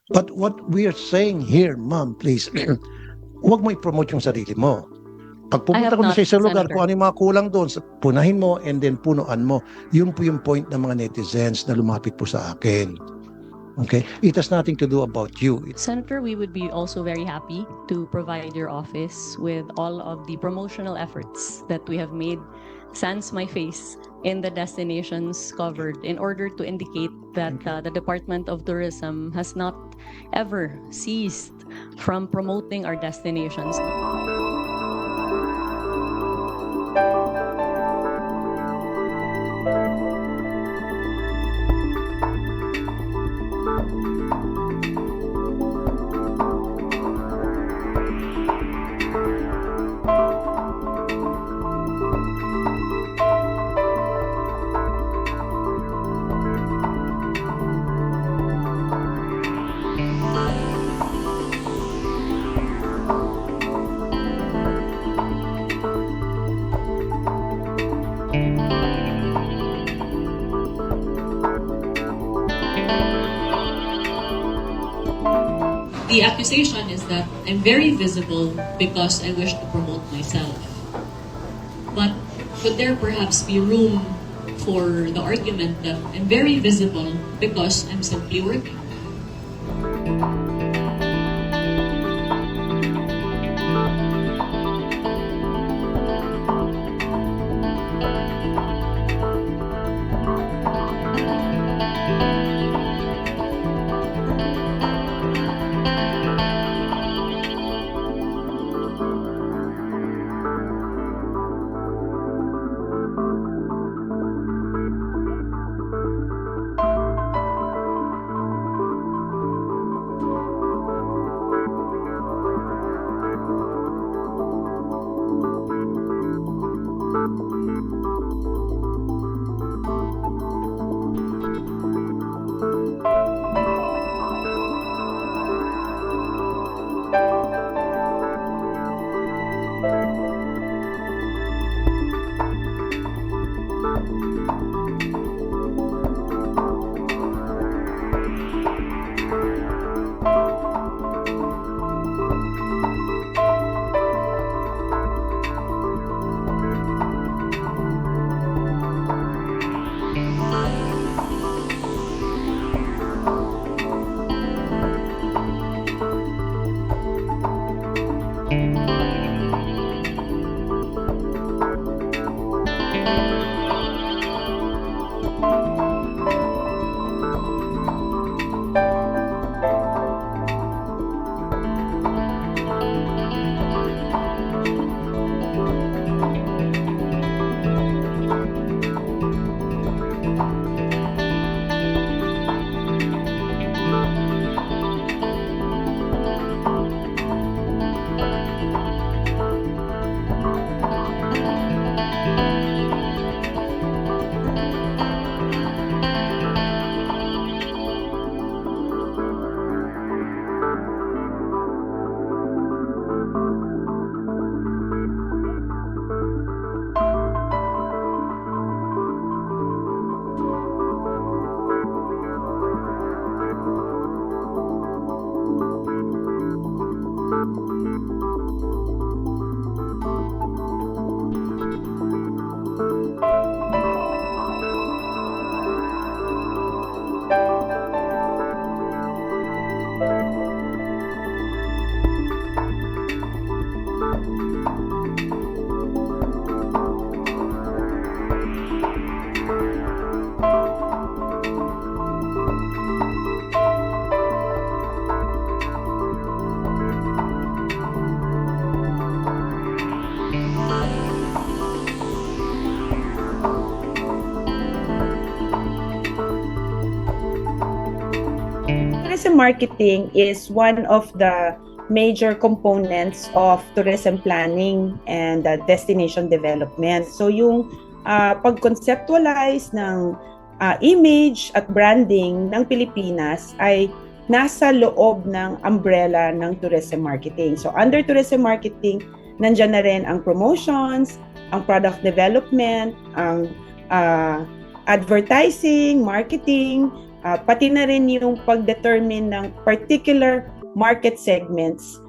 But what we are saying here, ma'am, please, huwag mo i-promote yung sarili mo. Pag I pumunta have ko na not, sa isang lugar, Senator. kung ano yung mga kulang doon, punahin mo and then punuan mo. Yun po yung point ng mga netizens na lumapit po sa akin. Okay? It has nothing to do about you. Senator, we would be also very happy to provide your office with all of the promotional efforts that we have made sans my face in the destinations covered in order to indicate that the Department of Tourism has not ever ceased from promoting our destinations. The accusation is that I'm very visible because I wish to promote myself. But could there perhaps be room for the argument that I'm very visible because I'm simply working? Tourism marketing is one of the major components of tourism planning and destination development. So yung pag-conceptualize ng image at branding ng Pilipinas ay nasa loob ng umbrella ng tourism marketing. So under tourism marketing, nandyan na rin ang promotions, ang product development, ang advertising, marketing, pati na rin yung pag-determine ng particular market segments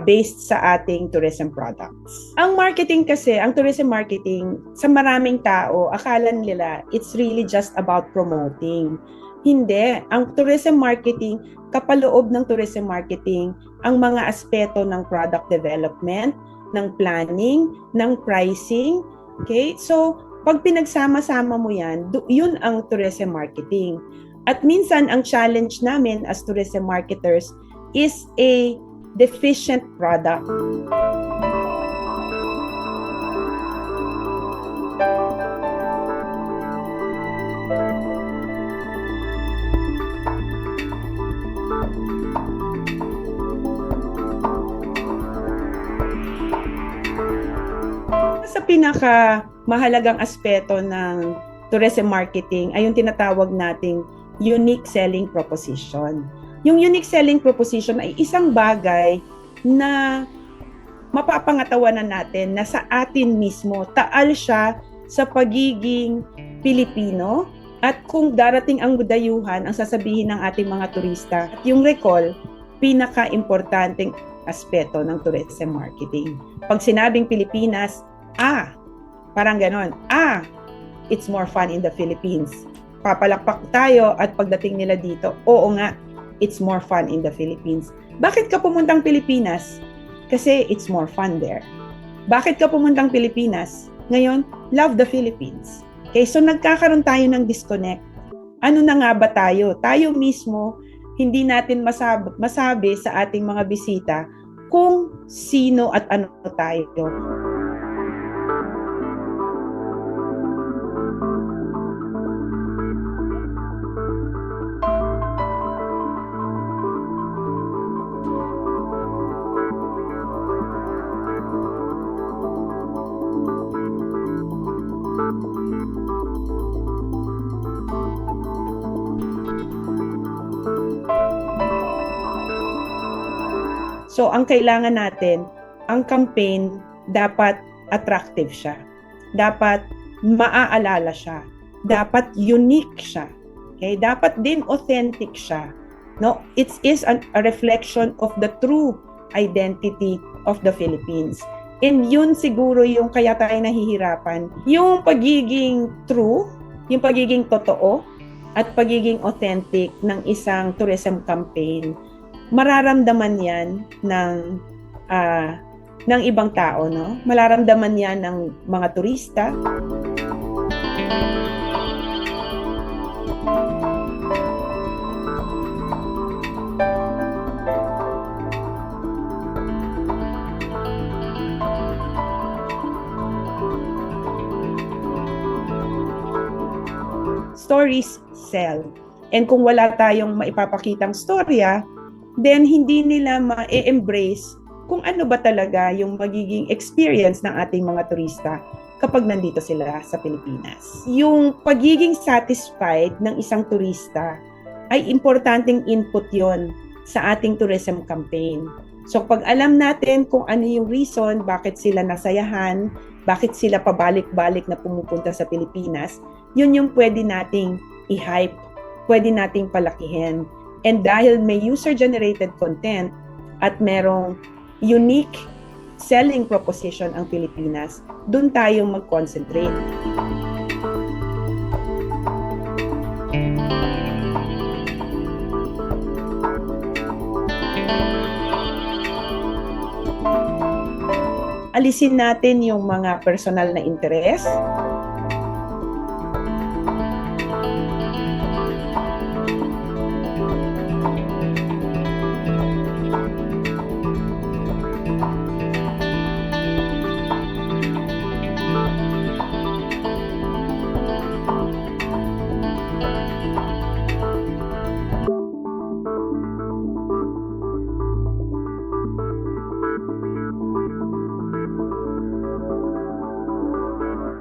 based sa ating tourism products. Ang marketing kasi, ang tourism marketing, sa maraming tao, akala nila it's really just about promoting. Hindi. Ang tourism marketing, kapaloob ng tourism marketing, ang mga aspeto ng product development, ng planning, ng pricing. Okay? So, pag pinagsama-sama mo yan, yun ang tourism marketing. At minsan, ang challenge namin as tourism marketers is a deficient product. Sa pinaka mahalagang aspeto ng tourism marketing ay yung tinatawag nating unique selling proposition. Yung unique selling proposition ay isang bagay na mapapangatawanan natin na sa atin mismo, taal siya sa pagiging Pilipino, at kung darating ang dayuhan, ang sasabihin ng ating mga turista, yung recall, pinaka-importanting aspeto ng tourism marketing. Pag sinabing Pilipinas, parang ganon, it's more fun in the Philippines. Papalakpak tayo at pagdating nila dito, oo nga, it's more fun in the Philippines. Bakit ka pumuntang Pilipinas? Kasi it's more fun there. Bakit ka pumuntang Pilipinas? Ngayon, love the Philippines. Okay, so nagkakaroon tayo ng disconnect. Ano na nga ba tayo? Tayo mismo, hindi natin masabi sa ating mga bisita kung sino at ano tayo. So, ang kailangan natin, ang campaign, dapat attractive siya. Dapat maaalala siya. Dapat unique siya. Okay? Dapat din authentic siya. No? It is a reflection of the true identity of the Philippines. And yun siguro yung kaya tayo nahihirapan. Yung pagiging true, yung pagiging totoo, at pagiging authentic ng isang tourism campaign, mararamdaman yan ng ibang tao, no? Mararamdaman yan ng mga turista. Stories sell. And kung wala tayong maipapakitang storya, then hindi nila ma-embrace kung ano ba talaga yung magiging experience ng ating mga turista kapag nandito sila sa Pilipinas. Yung pagiging satisfied ng isang turista ay importanteng input yon sa ating tourism campaign. So pag alam natin kung ano yung reason bakit sila nasayahan, bakit sila pabalik-balik na pumupunta sa Pilipinas, yun yung pwede nating i-hype, pwede nating palakihin. And dahil may user-generated content at merong unique selling proposition ang Pilipinas, dun tayong mag-concentrate. Alisin natin yung mga personal na interest.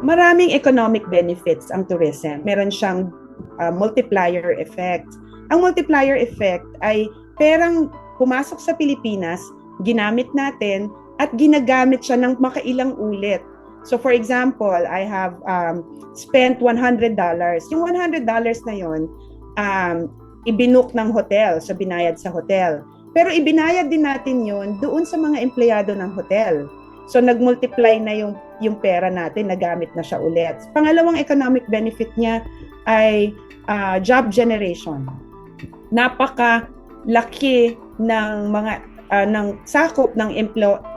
Maraming economic benefits ang tourism. Meron siyang multiplier effect. Ang multiplier effect ay perang pumasok sa Pilipinas, ginamit natin, at ginagamit siya ng makailang ulit. So for example, I have spent $100. Yung $100 na yon, ibinook ng hotel, sa binayad sa hotel. Pero ibinayad din natin yon doon sa mga empleyado ng hotel. So nagmultiply na yung pera natin, nagamit na siya ulit. Pangalawang economic benefit niya ay job generation. Napakalaki ng mga ng sakop ng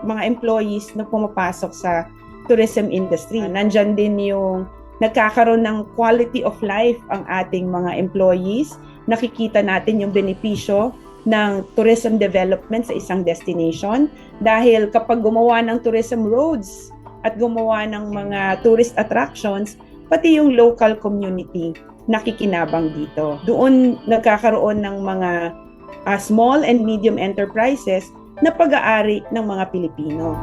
mga employees na pumapasok sa tourism industry. Nandyan din yung nagkakaroon ng quality of life ang ating mga employees. Nakikita natin yung benepisyo ng tourism development sa isang destination dahil kapag gumawa ng tourism roads at gumawa ng mga tourist attractions, pati yung local community nakikinabang dito. Doon nagkakaroon ng mga small and medium enterprises na pag-aari ng mga Pilipino.